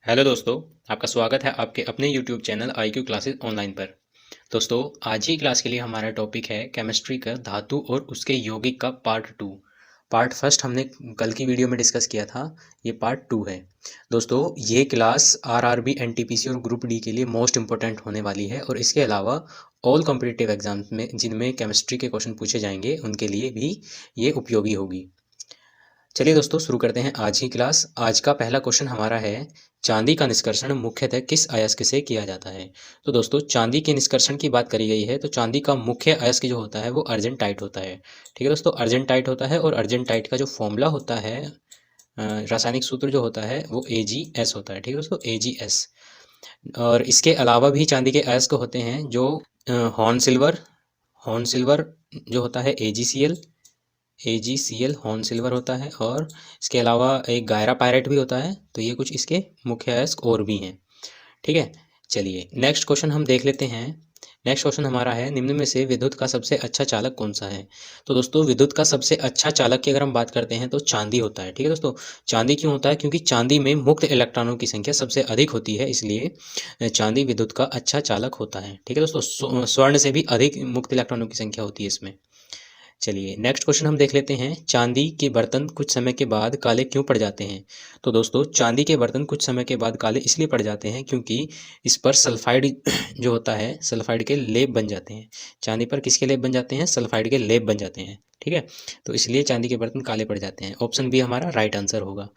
Hello दोस्तों। आपका स्वागत है आपके अपने YouTube channel IQ classes online पर। दोस्तों, आज ही क्लास के लिए हमारा टॉपिक है केमिस्ट्री का धातु और उसके यौगिक का पार्ट टू। पार्ट फर्स्ट हमने कल की वीडियो में डिस्कस किया था, ये पार्ट टू है। दोस्तों, ये क्लास RRB NTPC और ग्रुप डी के लिए मोस्ट इंपॉर्टेंट होने वाली है और इसके अलावा ऑल कॉम्पिटिटिव एग्जाम्स में जिनमें केमिस्ट्री के क्वेश्चन पूछे जाएंगे उनके लिए भी ये उपयोगी होगी। चलिए दोस्तों, शुरू करते हैं आज की क्लास। आज का पहला क्वेश्चन हमारा है, चांदी का निष्कर्षण मुख्यतः किस अयस्क से किया जाता है। तो दोस्तों, चांदी के निष्कर्षण की बात करी गई है तो चांदी का मुख्य अयस्क जो होता है वो अर्जेंटाइट होता है। ठीक है दोस्तों, अर्जेंटाइट होता है और अर्जेंटाइट का जो फॉर्मूला होता है, रासायनिक सूत्र जो होता है वो AgS होता है। ठीक है दोस्तों, AgS। और इसके अलावा भी चांदी के अयस्क होते हैं जो हॉर्न सिल्वर जो होता है AgCl हॉर्न सिल्वर होता है, और इसके अलावा एक गायरा पायरेट भी होता है। तो ये कुछ इसके मुख्य अयस्क और भी हैं। ठीक है, चलिए नेक्स्ट क्वेश्चन हम देख लेते हैं। नेक्स्ट क्वेश्चन हमारा है, निम्न में से विद्युत का सबसे अच्छा चालक कौन सा है। तो दोस्तों, विद्युत का सबसे अच्छा चालक की अगर हम बात करते हैं तो चांदी होता है। ठीक है दोस्तों, चांदी क्यों होता है? क्योंकि चांदी में मुक्त इलेक्ट्रॉनों की संख्या सबसे अधिक होती है, इसलिए चांदी विद्युत का अच्छा चालक होता है। ठीक है दोस्तों, स्वर्ण से भी अधिक मुक्त इलेक्ट्रॉनों की संख्या होती है इसमें। चलिए नेक्स्ट क्वेश्चन हम देख लेते हैं, चांदी के बर्तन कुछ समय के बाद काले क्यों पड़ जाते हैं। तो दोस्तों, चांदी के बर्तन कुछ समय के बाद काले इसलिए पड़ जाते हैं क्योंकि इस पर सल्फाइड जो होता है, सल्फाइड के लेप बन जाते हैं। चांदी पर किसके लेप बन जाते हैं? सल्फाइड के लेप बन जाते हैं। ठीक है, तो इसलिए चांदी के बर्तन काले पड़ जाते हैं। ऑप्शन बी हमारा राइट आंसर होगा।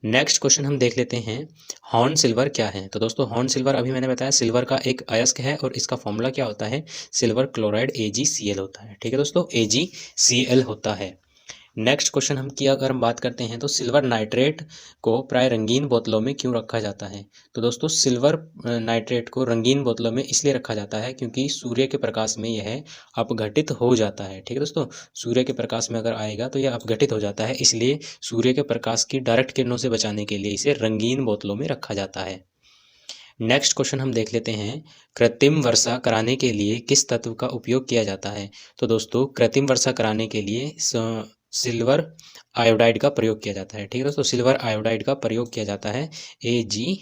नेक्स्ट क्वेश्चन हम देख लेते हैं, हॉर्न सिल्वर क्या है। तो दोस्तों, हॉर्न सिल्वर अभी मैंने बताया सिल्वर का एक अयस्क है और इसका फॉर्मूला क्या होता है? सिल्वर क्लोराइड AgCl होता है। ठीक है दोस्तों, AgCl होता है। नेक्स्ट क्वेश्चन हम की अगर हम बात करते हैं तो सिल्वर नाइट्रेट को प्राय रंगीन बोतलों में क्यों रखा जाता है। तो दोस्तों, सिल्वर नाइट्रेट को रंगीन बोतलों में इसलिए रखा जाता है क्योंकि सूर्य के प्रकाश में यह अपघटित हो जाता है। ठीक है दोस्तों, सूर्य के प्रकाश में अगर आएगा तो यह अपघटित हो जाता है, इसलिए सूर्य के प्रकाश की डायरेक्ट किरणों से बचाने के लिए इसे रंगीन बोतलों में रखा जाता है। नेक्स्ट क्वेश्चन हम देख लेते हैं, कृत्रिम वर्षा कराने के लिए किस तत्व का उपयोग किया जाता है। तो दोस्तों, कृत्रिम वर्षा कराने के लिए सिल्वर आयोडाइड का प्रयोग किया जाता है। ठीक है दोस्तों, सिल्वर आयोडाइड का प्रयोग किया जाता है, AgI,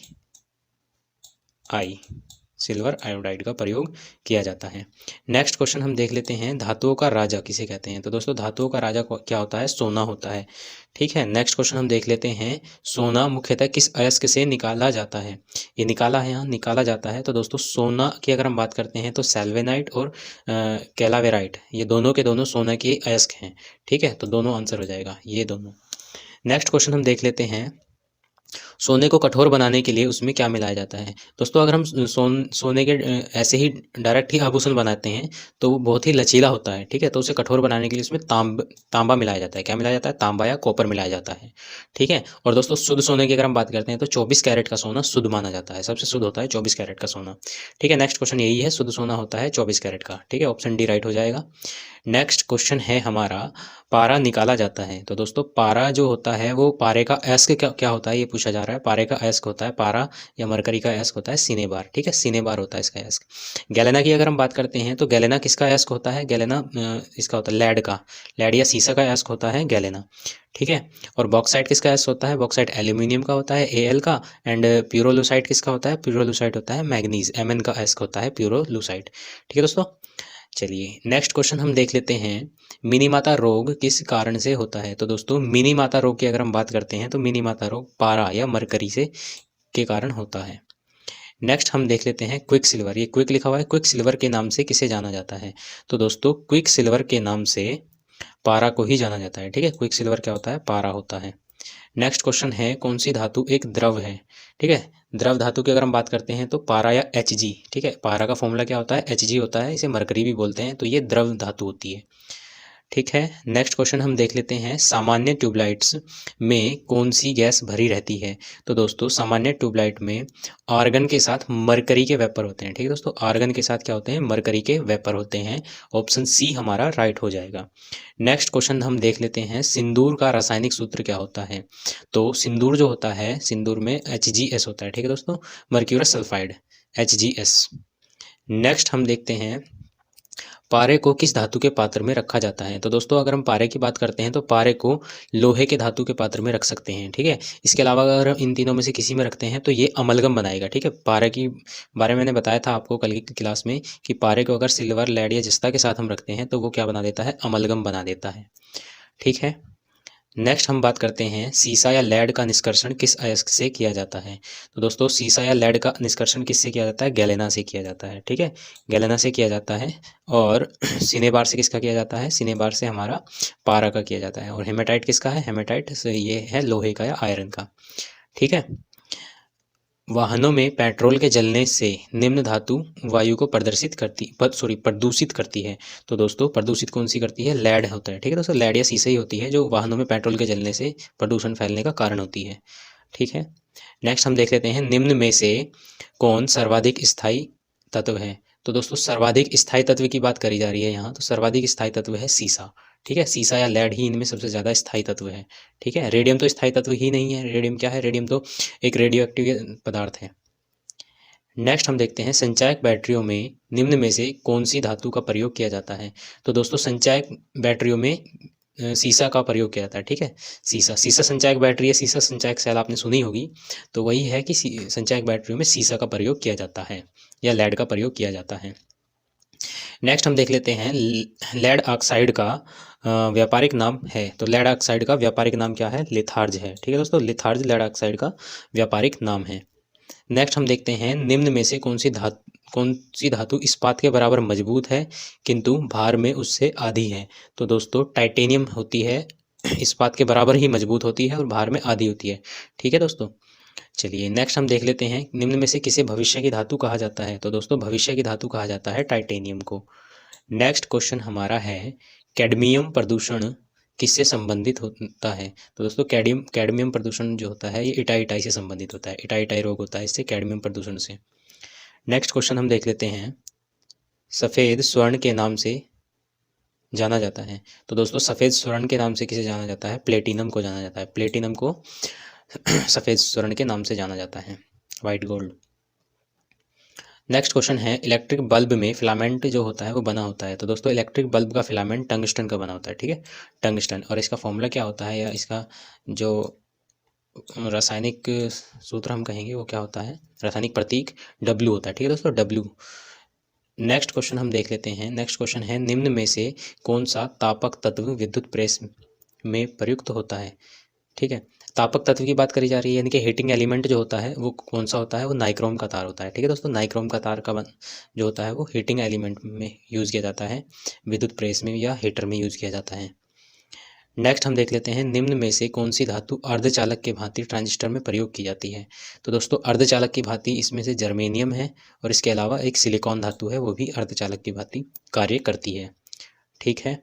सिल्वर आयोडाइड का प्रयोग किया जाता है। नेक्स्ट क्वेश्चन हम देख लेते हैं, धातुओं का राजा किसे कहते हैं। तो दोस्तों, धातुओं का राजा क्या होता है? सोना होता है। ठीक है, नेक्स्ट क्वेश्चन हम देख लेते हैं, सोना मुख्यतः किस अयस्क से निकाला जाता है। ये निकाला है, यहाँ निकाला जाता है। तो दोस्तों, सोना की अगर हम बात करते हैं तो सेल्वेनाइट और कैलावेराइट, ये दोनों के दोनों सोना के अयस्क हैं। ठीक है, तो दोनों आंसर हो जाएगा ये दोनों। नेक्स्ट क्वेश्चन हम देख लेते हैं, सोने को कठोर बनाने के लिए उसमें क्या मिलाया जाता है। दोस्तों, अगर हम सोने के ऐसे ही डायरेक्ट ही आभूषण बनाते हैं तो वो बहुत ही लचीला होता है। ठीक है, तो उसे कठोर बनाने के लिए उसमें तांबा मिलाया जाता है। क्या मिलाया जाता है? तांबा या कॉपर मिलाया जाता है। ठीक है, और दोस्तों, शुद्ध सोने की अगर हम बात करते हैं तो 24 कैरेट का सोना शुद्ध माना जाता है, सबसे शुद्ध होता है 24 कैरेट का सोना। ठीक है, नेक्स्ट क्वेश्चन यही है, शुद्ध सोना होता है 24 कैरेट का। ठीक है, ऑप्शन डी राइट हो जाएगा। नेक्स्ट क्वेश्चन है हमारा, पारा निकाला जाता है। तो दोस्तों, पारा जो होता है वो पारे का अयस्क क्या होता है, ये पूछा जा रहा है। पारे का अयस्क होता है पारा, या मरकरी का अयस्क होता है सिनेबार। ठीक है, सिनेबार होता है इसका अयस्क। गैलेना की अगर हम बात करते हैं तो गैलेना किसका अयस्क होता है? गैलेना इसका होता है लेड का, लेड या सीसा का अयस्क होता है गैलेना। ठीक है, और बॉक्साइट किसका अयस्क होता है? बॉक्साइट एल्यूमिनियम का होता है, Al का। एंड प्यूरोलुसाइट किसका होता है? प्यूरोलुसाइट होता है मैग्नीज, Mn का अयस्क होता है प्यूरोलुसाइट। ठीक है दोस्तों, चलिए नेक्स्ट क्वेश्चन हम देख लेते हैं, मिनीमाता रोग किस कारण से होता है। तो दोस्तों, मिनीमाता रोग की अगर हम बात करते हैं तो मिनीमाता रोग पारा या मरकरी से के कारण होता है। नेक्स्ट हम देख लेते हैं, क्विक सिल्वर, ये क्विक लिखा हुआ है, क्विक सिल्वर के नाम से किसे जाना जाता है। तो दोस्तों, क्विक सिल्वर के नाम से पारा को ही जाना जाता है। ठीक है, क्विक सिल्वर क्या होता है? पारा होता है। नेक्स्ट क्वेश्चन है, कौन सी धातु एक द्रव है। ठीक है, द्रव धातु की अगर हम बात करते हैं तो पारा या Hg। ठीक है, पारा का फॉर्मूला क्या होता है? Hg होता है, इसे मरकरी भी बोलते हैं, तो ये द्रव धातु होती है। ठीक है, नेक्स्ट क्वेश्चन हम देख लेते हैं, सामान्य ट्यूबलाइट्स में कौन सी गैस भरी रहती है। तो दोस्तों, सामान्य ट्यूबलाइट में आर्गन के साथ मरकरी के वेपर होते हैं। ठीक है दोस्तों, आर्गन के साथ क्या होते हैं? मरकरी के वेपर होते हैं। ऑप्शन सी हमारा राइट हो जाएगा। नेक्स्ट क्वेश्चन हम देख लेते हैं, सिंदूर का रासायनिक सूत्र क्या होता है। तो सिंदूर जो होता है, सिंदूर में HgS होता है। ठीक है दोस्तों, मर्क्यूरस सल्फाइड, HgS। नेक्स्ट हम देखते हैं, पारे को किस धातु के पात्र में रखा जाता है? तो दोस्तों अगर हम पारे की बात करते हैं तो पारे को लोहे के धातु के पात्र में रख सकते हैं, ठीक है। इसके अलावा अगर हम इन तीनों में से किसी में रखते हैं तो ये अमलगम बनाएगा, ठीक है। पारे की बारे में मैंने बताया था आपको कल की क्लास में कि पारे को अगर सिल्वर, लेड या जस्ता के साथ हम रखते हैं तो वो क्या बना देता है? अमलगम बना देता है, ठीक है। नेक्स्ट हम बात करते हैं सीसा या लेड का निष्कर्षण किस अयस्क से किया जाता है? तो दोस्तों सीसा या लेड का निष्कर्षण किससे किया जाता है? गैलेना से किया जाता है, ठीक है। गैलेना से किया जाता है। और सिनेबार से किसका किया जाता है? सिनेबार से हमारा पारा का किया जाता है। और हेमेटाइट किसका है? हेमेटाइट से ये है लोहे का या आयरन का, ठीक है। वाहनों में पेट्रोल के जलने से निम्न धातु वायु को प्रदूषित करती है। तो दोस्तों प्रदूषित कौन सी करती है? लेड होता है, ठीक है दोस्तों। लेड या सीसा ही होती है जो वाहनों में पेट्रोल के जलने से प्रदूषण फैलने का कारण होती है, ठीक है। नेक्स्ट हम देख लेते हैं निम्न में से कौन सर्वाधिक स्थायी तत्व है? तो दोस्तों सर्वाधिक स्थायी तत्व की बात करी जा रही है यहाँ, तो सर्वाधिक स्थायी तत्व है सीसा, ठीक है। सीसा या लेड ही इनमें सबसे ज़्यादा स्थायी तत्व है, ठीक है। रेडियम तो स्थायी तत्व ही नहीं है। रेडियम क्या है? रेडियम तो एक रेडियो एक्टिव पदार्थ है। नेक्स्ट हम देखते हैं संचायक बैटरियों में निम्न में से कौन सी धातु का प्रयोग किया जाता है? तो दोस्तों संचायक बैटरियों में सीसा का प्रयोग किया जाता है, ठीक है। सीसा संचायक बैटरी या सीसा संचायक सेल आपने सुनी होगी, तो वही है कि संचायक बैटरियों में सीसा का प्रयोग किया जाता है या लेड का प्रयोग किया जाता है। नेक्स्ट हम देख लेते हैं लेड ऑक्साइड का व्यापारिक नाम है। तो लेड ऑक्साइड का व्यापारिक नाम क्या है? लिथार्ज है, ठीक है दोस्तों। लिथार्ज लेड ऑक्साइड का व्यापारिक नाम है। नेक्स्ट हम देखते हैं निम्न में से कौन सी धातु इस्पात के बराबर मजबूत है किंतु भार में उससे आधी है? तो दोस्तों टाइटेनियम होती है, इस्पात के बराबर ही मजबूत होती है और भार में आधी होती है, ठीक है दोस्तों। चलिए नेक्स्ट हम देख लेते हैं निम्न में से किसे भविष्य की धातु कहा जाता है? तो दोस्तों भविष्य की धातु कहा जाता है टाइटेनियम को। नेक्स्ट क्वेश्चन हमारा है कैडमियम प्रदूषण किससे संबंधित होता है? तो दोस्तों कैडमियम प्रदूषण जो होता है ये इटाई से संबंधित होता है। इटाई रोग होता है इससे, कैडमियम प्रदूषण से। नेक्स्ट क्वेश्चन हम देख लेते हैं सफ़ेद स्वर्ण के नाम से जाना जाता है। तो दोस्तों सफ़ेद स्वर्ण के नाम से किसे जाना जाता है? प्लेटिनम को जाना जाता है। प्लेटिनम को सफ़ेद स्वर्ण के नाम से जाना जाता है, वाइट गोल्ड। नेक्स्ट क्वेश्चन है इलेक्ट्रिक बल्ब में फिलामेंट जो होता है वो बना होता है। तो दोस्तों इलेक्ट्रिक बल्ब का फिलामेंट टंगस्टन का बना होता है, ठीक है, टंगस्टन। और इसका फॉर्मूला क्या होता है या इसका जो रासायनिक सूत्र हम कहेंगे वो क्या होता है? रासायनिक प्रतीक W होता है, ठीक है दोस्तों, W। नेक्स्ट क्वेश्चन हम देख लेते हैं। नेक्स्ट क्वेश्चन है निम्न में से कौन सा तापक तत्व विद्युत प्रेस में प्रयुक्त होता है? ठीक है, तापक तत्व की बात करी जा रही है, यानी कि हीटिंग एलिमेंट जो होता है वो कौन सा होता है? वो नाइक्रोम का तार होता है, ठीक है दोस्तों। नाइक्रोम का तार का जो होता है वो हीटिंग एलिमेंट में यूज़ किया जाता है, विद्युत प्रेस में या हीटर में यूज़ किया जाता है। नेक्स्ट हम देख लेते हैं निम्न में से कौन सी धातु अर्धचालक के भांति ट्रांजिस्टर में प्रयोग की जाती है? तो दोस्तों अर्धचालक की भांति इसमें से जर्मेनियम है और इसके अलावा एक सिलिकॉन धातु है, वो भी अर्धचालक की भांति कार्य करती है, ठीक है।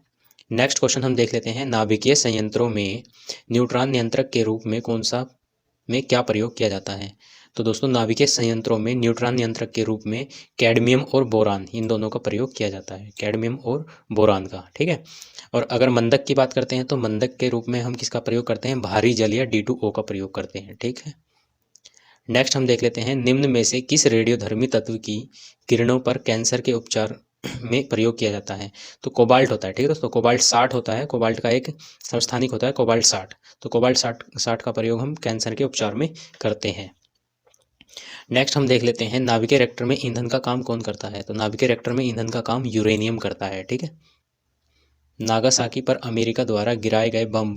नेक्स्ट क्वेश्चन हम देख लेते हैं नाभिकीय संयंत्रों में न्यूट्रॉन नियंत्रक के रूप में में क्या प्रयोग किया जाता है? तो दोस्तों नाभिकीय संयंत्रों में न्यूट्रॉन नियंत्रक के रूप में कैडमियम और बोरान, इन दोनों का प्रयोग किया जाता है, कैडमियम और बोरान का, ठीक है। और अगर मंदक की बात करते हैं तो मंदक के रूप में हम किसका प्रयोग करते हैं? भारी जल या D2O का प्रयोग करते हैं, ठीक है। नेक्स्ट हम देख लेते हैं निम्न में से किस रेडियोधर्मी तत्व की किरणों पर कैंसर के उपचार में प्रयोग किया जाता है? तो कोबाल्ट होता है, ठीक है दोस्तों, कोबाल्ट 60 होता है, कोबाल्ट का एक समस्थानिक होता है कोबाल्ट 60। तो कोबाल्ट 60 का प्रयोग हम कैंसर के उपचार में करते हैं। नेक्स्ट हम देख लेते हैं नाभिकीय रिएक्टर में ईंधन का काम कौन करता है? तो नाभिकीय रिएक्टर में ईंधन का काम यूरेनियम करता है, ठीक है। नागासाकी पर अमेरिका द्वारा गिराए गए बम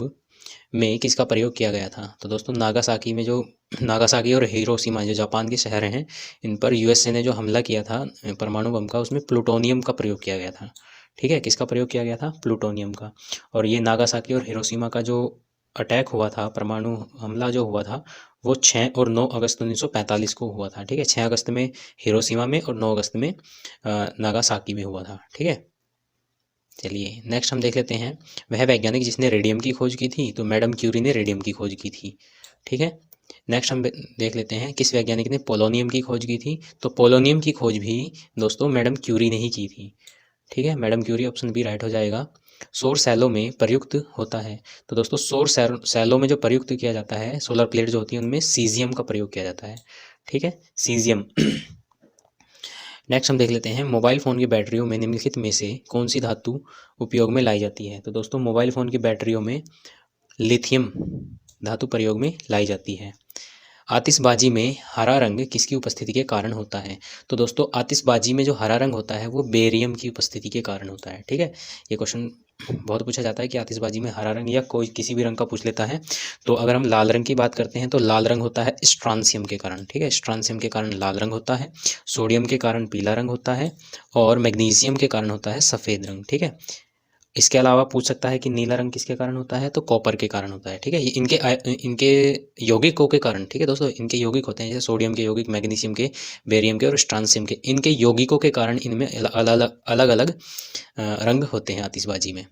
में किसका प्रयोग किया गया था? तो दोस्तों नागासाकी और हिरोशिमा जो जापान के शहर हैं, इन पर USA ने जो हमला किया था परमाणु बम का, उसमें प्लूटोनियम का प्रयोग किया गया था, ठीक है। किसका प्रयोग किया गया था? प्लूटोनियम का। और ये नागासाकी और हिरोशिमा का जो अटैक हुआ था, परमाणु हमला जो हुआ था, वो 6 और 9 अगस्त 1945 को हुआ था, ठीक है। 6 अगस्त में हिरोशिमा में और 9 अगस्त में नागासाकी में हुआ था, ठीक है। चलिए नेक्स्ट हम देख लेते हैं वह वैज्ञानिक जिसने रेडियम की खोज की थी। तो मैडम क्यूरी ने रेडियम की खोज की थी, ठीक है। नेक्स्ट हम देख लेते हैं किस वैज्ञानिक ने पोलोनियम की खोज की थी। तो पोलोनियम की खोज भी दोस्तों मैडम क्यूरी ने ही की थी, ठीक है। Madame Curie, option B right हो जाएगा। सौर सेलों में प्रयुक्त होता है। तो दोस्तों सौर सेलों में जो प्रयुक्त किया जाता है, सोलर प्लेट जो होती है उनमें सीजियम का प्रयोग किया जाता है, ठीक है, सीजियम। नेक्स्ट हम देख लेते हैं मोबाइल फ़ोन की बैटरियों में निम्नलिखित में से कौन सी धातु उपयोग में लाई जाती है। तो दोस्तों मोबाइल फ़ोन की बैटरियों में लिथियम धातु प्रयोग में लाई जाती है। आतिशबाजी में हरा रंग किसकी उपस्थिति के कारण होता है। तो दोस्तों आतिशबाजी में जो हरा रंग होता है वो बेरियम की उपस्थिति के कारण होता है। ठीक है, ये क्वेश्चन बहुत पूछा जाता है कि आतिशबाजी में हरा रंग या कोई किसी भी रंग का पूछ लेता है। तो अगर हम लाल रंग की बात करते हैं तो लाल रंग होता है स्ट्रांसियम के कारण। ठीक है, स्ट्रांसियम के कारण लाल रंग होता है, सोडियम के कारण पीला रंग होता है और मैग्नीशियम के कारण होता है सफ़ेद रंग। ठीक है, इसके अलावा पूछ सकता है कि नीला रंग किसके कारण होता है, तो कॉपर के कारण होता है। ठीक है, ये इनके यौगिकों के कारण। ठीक है दोस्तों, इनके यौगिक होते हैं जैसे सोडियम के यौगिक, मैग्नीशियम के, बेरियम के और स्ट्रांसियम के, इनके यौगिकों के कारण इनमें अलग अलग रंग होते हैं आतिशबाजी में।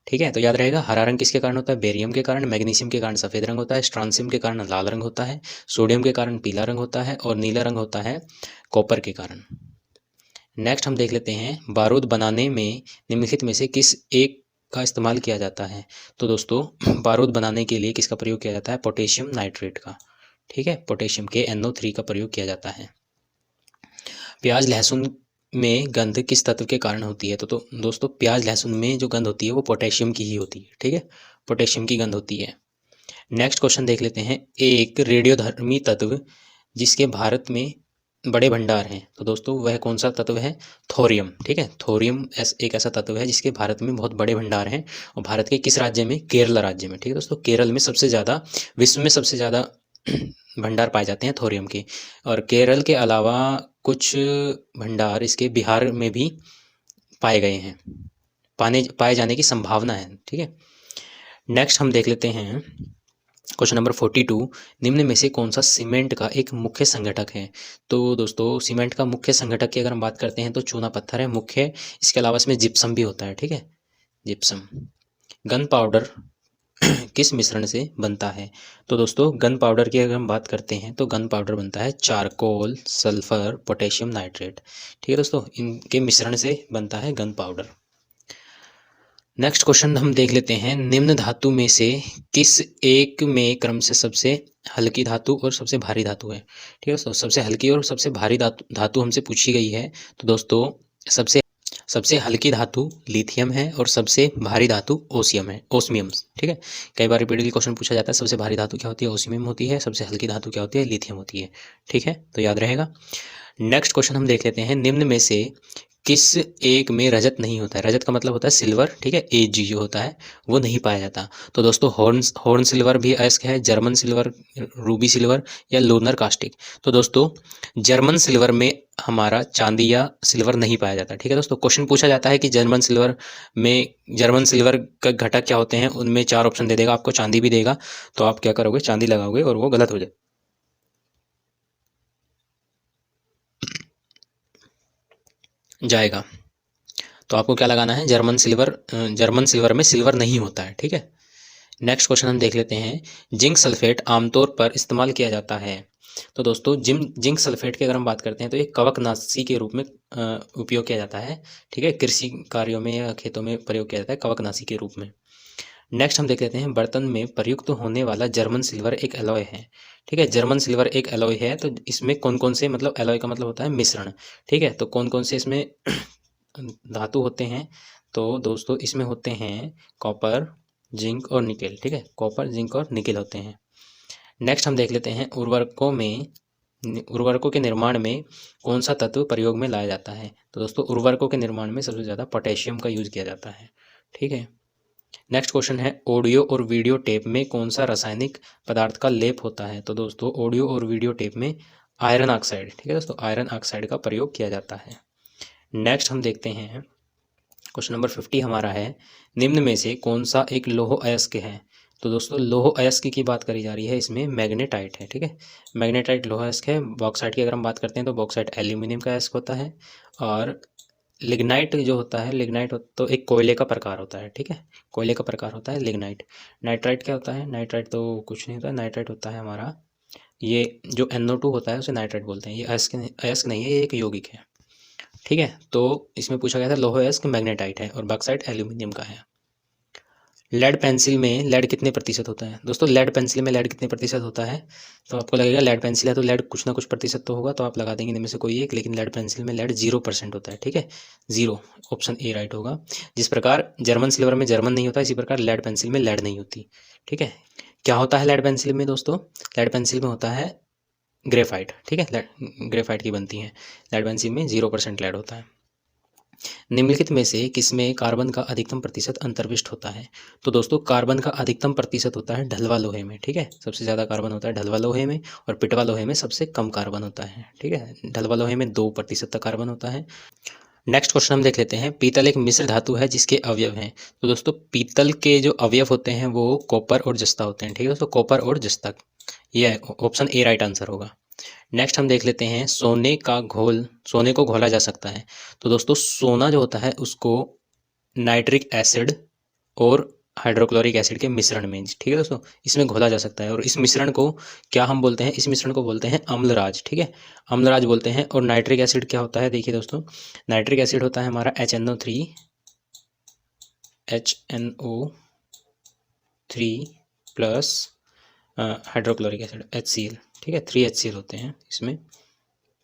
ठीक है, तो याद रहेगा हरा रंग किसके कारण होता है, बेरियम के कारण, मैग्नीशियम के कारण सफ़ेद रंग होता है, स्ट्रांसियम के कारण लाल रंग होता है, सोडियम के कारण पीला रंग होता है और नीला रंग होता है कॉपर के कारण। नेक्स्ट हम देख लेते हैं बारूद बनाने में निम्नलिखित में से किस एक का इस्तेमाल किया जाता है। तो दोस्तों बारूद बनाने के लिए किसका प्रयोग किया जाता है, पोटेशियम नाइट्रेट का। ठीक है, पोटेशियम के NO3 का प्रयोग किया जाता है। प्याज लहसुन में गंध किस तत्व के कारण होती है। तो दोस्तों प्याज लहसुन में जो गंध होती है वो पोटेशियम की ही होती है। ठीक है, पोटेशियम की गंध होती है। नेक्स्ट क्वेश्चन देख लेते हैं, एक रेडियोधर्मी तत्व जिसके भारत में बड़े भंडार हैं। तो दोस्तों वह कौन सा तत्व है, थोरियम। ठीक है, थोरियम एक ऐसा तत्व है जिसके भारत में बहुत बड़े भंडार हैं और भारत के किस राज्य में, केरल राज्य में। ठीक है दोस्तों, केरल में सबसे ज़्यादा, विश्व में सबसे ज़्यादा भंडार पाए जाते हैं थोरियम के। और केरल के अलावा कुछ भंडार इसके बिहार में भी पाए गए हैं, पाए जाने की संभावना है। ठीक है, नेक्स्ट हम देख लेते हैं क्वेश्चन नंबर 42, निम्न में से कौन सा सीमेंट का एक मुख्य संगठक है। तो दोस्तों सीमेंट का मुख्य संगठक की अगर हम बात करते हैं तो चूना पत्थर है मुख्य, इसके अलावा इसमें जिप्सम भी होता है। ठीक है, जिप्सम। गन पाउडर किस मिश्रण से बनता है। तो दोस्तों गन पाउडर की अगर हम बात करते हैं तो गन पाउडर बनता है चारकोल, सल्फर, पोटेशियम नाइट्रेट। ठीक है दोस्तों, इनके मिश्रण से बनता है गन पाउडर। नेक्स्ट क्वेश्चन हम देख लेते हैं, निम्न धातु में से किस एक में क्रम से सबसे हल्की धातु और सबसे भारी धातु है। ठीक है दोस्तों, सबसे हल्की और सबसे भारी धातु हमसे पूछी गई है। तो दोस्तों सबसे हल्की धातु लिथियम है और सबसे भारी धातु ओस्मियम। ठीक है, कई बार रिपीटेडली क्वेश्चन पूछा जाता है, सबसे भारी धातु क्या होती है, ओस्मियम होती है, सबसे हल्की धातु क्या होती है, लिथियम होती है। ठीक है, तो याद रहेगा। नेक्स्ट क्वेश्चन हम देख लेते हैं, निम्न में से किस एक में रजत नहीं होता है। रजत का मतलब होता है सिल्वर। ठीक है, Ag जो होता है वो नहीं पाया जाता। तो दोस्तों हॉर्न सिल्वर भी अयस्क है, जर्मन सिल्वर, रूबी सिल्वर या लोनर कास्टिक। तो दोस्तों जर्मन सिल्वर में हमारा चांदी या सिल्वर नहीं पाया जाता। ठीक है दोस्तों, क्वेश्चन पूछा जाता है कि जर्मन सिल्वर का घटक क्या होते हैं, उनमें 4 ऑप्शन दे देगा आपको, चांदी भी देगा, तो आप क्या करोगे, चांदी लगाओगे और वो गलत हो जाएगा। तो आपको क्या लगाना है, जर्मन सिल्वर में सिल्वर नहीं होता है। ठीक है, नेक्स्ट क्वेश्चन हम देख लेते हैं, जिंक सल्फेट आमतौर पर इस्तेमाल किया जाता है। तो दोस्तों जिंक सल्फेट की अगर हम बात करते हैं तो एक कवकनाशी के रूप में उपयोग किया जाता है। ठीक है, कृषि कार्यों में या खेतों में प्रयोग किया जाता है कवकनाशी के रूप में। नेक्स्ट हम देख लेते हैं, बर्तन में प्रयुक्त होने वाला जर्मन सिल्वर एक एलॉय है। ठीक है, जर्मन सिल्वर एक एलॉय है, तो इसमें कौन कौन से, मतलब एलॉय का मतलब होता है मिश्रण। ठीक है, तो कौन कौन से इसमें धातु होते हैं। तो दोस्तों इसमें होते हैं कॉपर, जिंक और निकेल। ठीक है, कॉपर, जिंक और निकेल होते हैं। नेक्स्ट हम देख लेते हैं, उर्वरकों के निर्माण में कौन सा तत्व प्रयोग में लाया जाता है। तो दोस्तों उर्वरकों के निर्माण में सबसे ज़्यादा पोटेशियम का यूज किया जाता है। ठीक है, नेक्स्ट क्वेश्चन है, ऑडियो और वीडियो टेप में कौन सा रासायनिक पदार्थ का लेप होता है। तो दोस्तों ऑडियो और वीडियो टेप में आयरन ऑक्साइड। ठीक है दोस्तों, आयरन ऑक्साइड का प्रयोग किया जाता है। नेक्स्ट हम देखते हैं, क्वेश्चन नंबर 50 हमारा है, निम्न में से कौन सा एक लौह अयस्क है। तो दोस्तों लौह अयस्क की बात करी जा रही है, इसमें मैग्नेटाइट है। ठीक है, मैग्नेटाइट लौह अयस्क है। बॉक्साइट की अगर हम बात करते हैं तो बॉक्साइट एल्यूमिनियम का अयस्क होता है। और लिग्नाइट जो होता है, तो एक कोयले का प्रकार होता है। ठीक है, कोयले का प्रकार होता है लिग्नाइट। नाइट्राइट क्या होता है, नाइट्राइट तो कुछ नहीं होता, नाइट्राइट होता है हमारा, ये जो NO2 होता है उसे नाइट्राइट बोलते हैं। ये अयस्क नहीं है, ये एक यौगिक है। ठीक है, तो इसमें पूछा गया था लोह अयस्क मैग्नेटाइट है और बॉक्साइट एल्यूमिनियम का है। लेड पेंसिल में लेड कितने प्रतिशत होता है दोस्तों? लेड पेंसिल में लेड कितने प्रतिशत होता है? तो आपको लगेगा लेड पेंसिल है तो लेड कुछ ना कुछ प्रतिशत तो होगा, तो आप लगा देंगे इनमें से कोई एक, लेकिन लेड पेंसिल में लेड 0% होता है। ठीक है, 0, ऑप्शन ए राइट होगा। जिस प्रकार जर्मन सिल्वर में जर्मन नहीं होता, इसी प्रकार लेड पेंसिल में लेड नहीं होती। ठीक है, क्या होता है लेड पेंसिल में दोस्तों? लेड पेंसिल में होता है ग्रेफाइट। ठीक है, ग्रेफाइट की बनती है। लेड पेंसिल में 0% लेड होता है। निम्नलिखित में से किसमें कार्बन का अधिकतम प्रतिशत अंतर्विष्ट होता है? तो दोस्तों कार्बन का अधिकतम प्रतिशत होता है ढलवा लोहे में। ठीक है, सबसे ज़्यादा कार्बन होता है ढलवा लोहे में, और पिटवा लोहे में सबसे कम कार्बन होता है। ठीक है, ढलवा लोहे में 2% तक कार्बन होता है। नेक्स्ट क्वेश्चन हम देख लेते हैं। पीतल एक मिश्र धातु है जिसके अवयव हैं। तो दोस्तों पीतल के जो अवयव होते हैं वो कॉपर और जस्ता होते हैं। ठीक है दोस्तों, कॉपर और जस्ता, ये ऑप्शन ए राइट आंसर होगा। नेक्स्ट हम देख लेते हैं सोने का घोल, सोने को घोला जा सकता है। तो दोस्तों सोना जो होता है उसको नाइट्रिक एसिड और हाइड्रोक्लोरिक एसिड के मिश्रण में, ठीक है दोस्तों, इसमें घोला जा सकता है। और इस मिश्रण को क्या हम बोलते हैं? इस मिश्रण को बोलते हैं अम्लराज। ठीक है, अम्लराज बोलते हैं। और नाइट्रिक एसिड क्या होता है? देखिए दोस्तों, नाइट्रिक एसिड होता है हमारा HNO3 plus hydrochloric acid HCl। ठीक है, 3 HCl होते हैं इसमें,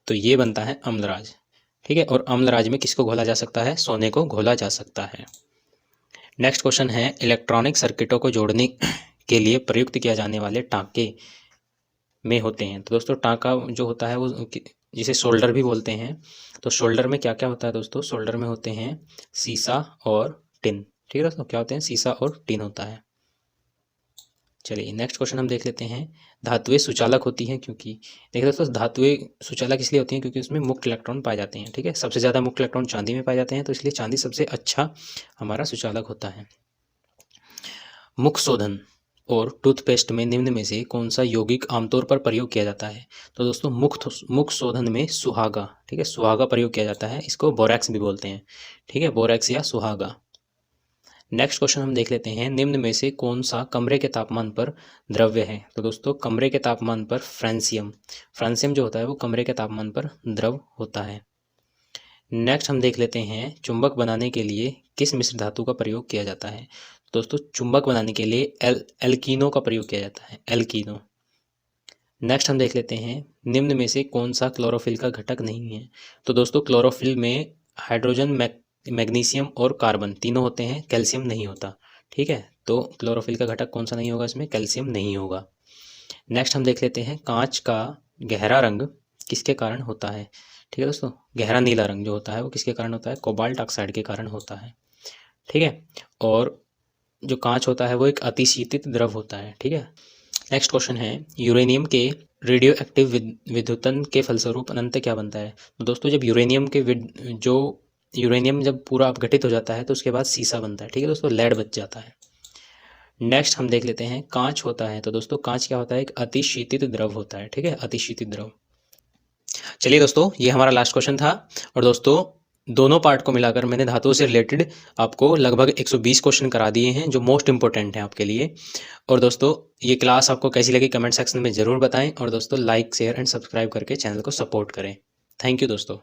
तो ये बनता है अम्लराज। ठीक है, और अम्लराज में किसको घोला जा सकता है? सोने को घोला जा सकता है। नेक्स्ट क्वेश्चन है, इलेक्ट्रॉनिक सर्किटों को जोड़ने के लिए प्रयुक्त किया जाने वाले टांके में होते हैं। तो दोस्तों टांका जो होता है वो जिसे शोल्डर भी बोलते हैं, तो शोल्डर में क्या क्या होता है दोस्तों? शोल्डर में होते हैं सीसा और टिन। ठीक है दोस्तों, क्या होते हैं? सीसा और टिन होता है। चलिए नेक्स्ट क्वेश्चन हम देख लेते हैं। धातुएं सुचालक होती हैं क्योंकि, देखिए दोस्तों धातुएं सुचालक इसलिए होती हैं क्योंकि उसमें मुक्त इलेक्ट्रॉन पाए जाते हैं। ठीक है, सबसे ज़्यादा मुक्त इलेक्ट्रॉन चांदी में पाए जाते हैं, तो इसलिए चांदी सबसे अच्छा हमारा सुचालक होता है। मुख शोधन और टूथपेस्ट में निम्न में से कौन सा यौगिक आमतौर पर प्रयोग किया जाता है? तो दोस्तों मुख शोधन में सुहागा, ठीक है, सुहागा प्रयोग किया जाता है। इसको बोरैक्स भी बोलते हैं। ठीक है, बोरैक्स या सुहागा। नेक्स्ट क्वेश्चन हम देख लेते हैं। निम्न में से कौन सा कमरे के तापमान पर द्रव्य है? तो दोस्तों कमरे के तापमान पर फ्रांसियम, फ्रांसियम जो होता है वो कमरे के तापमान पर द्रव होता है। नेक्स्ट हम देख लेते हैं, चुंबक बनाने के लिए किस मिश्र धातु का प्रयोग किया जाता है? दोस्तों चुंबक बनाने के लिए एल्कीनो का प्रयोग किया जाता है, एल्कीनो। नेक्स्ट हम देख लेते हैं, निम्न में से कौन सा क्लोरोफिल का घटक नहीं है? तो दोस्तों क्लोरोफिल में हाइड्रोजन, मैग्नीशियम और कार्बन तीनों होते हैं, कैल्शियम नहीं होता। ठीक है, तो क्लोरोफिल का घटक कौन सा नहीं होगा? इसमें कैल्शियम नहीं होगा। नेक्स्ट हम देख लेते हैं, कांच का गहरा रंग किसके कारण होता है? ठीक है दोस्तों, गहरा नीला रंग जो होता है वो किसके कारण होता है? कोबाल्ट ऑक्साइड के कारण होता है। ठीक है, और जो कांच होता है वो एक अतिशीतित द्रव होता है। ठीक है, नेक्स्ट क्वेश्चन है, यूरेनियम के रेडियो एक्टिव विद्युतन के फलस्वरूप अनंत क्या बनता है? तो दोस्तों जब यूरेनियम जब पूरा अपघटित हो जाता है तो उसके बाद सीसा बनता है। ठीक है दोस्तों, लेड बच जाता है। नेक्स्ट हम देख लेते हैं, कांच होता है। तो दोस्तों कांच क्या होता है? एक अतिशीतित द्रव होता है। ठीक है, अतिशीतित द्रव। चलिए दोस्तों, ये हमारा लास्ट क्वेश्चन था। और दोस्तों दोनों पार्ट को मिलाकर मैंने धातुओं से रिलेटेड आपको लगभग 120 क्वेश्चन करा दिए हैं जो मोस्ट इंपॉर्टेंट हैं आपके लिए। और दोस्तों ये क्लास आपको कैसी लगी कमेंट सेक्शन में ज़रूर बताएं। और दोस्तों लाइक शेयर एंड सब्सक्राइब करके चैनल को सपोर्ट करें। थैंक यू दोस्तों।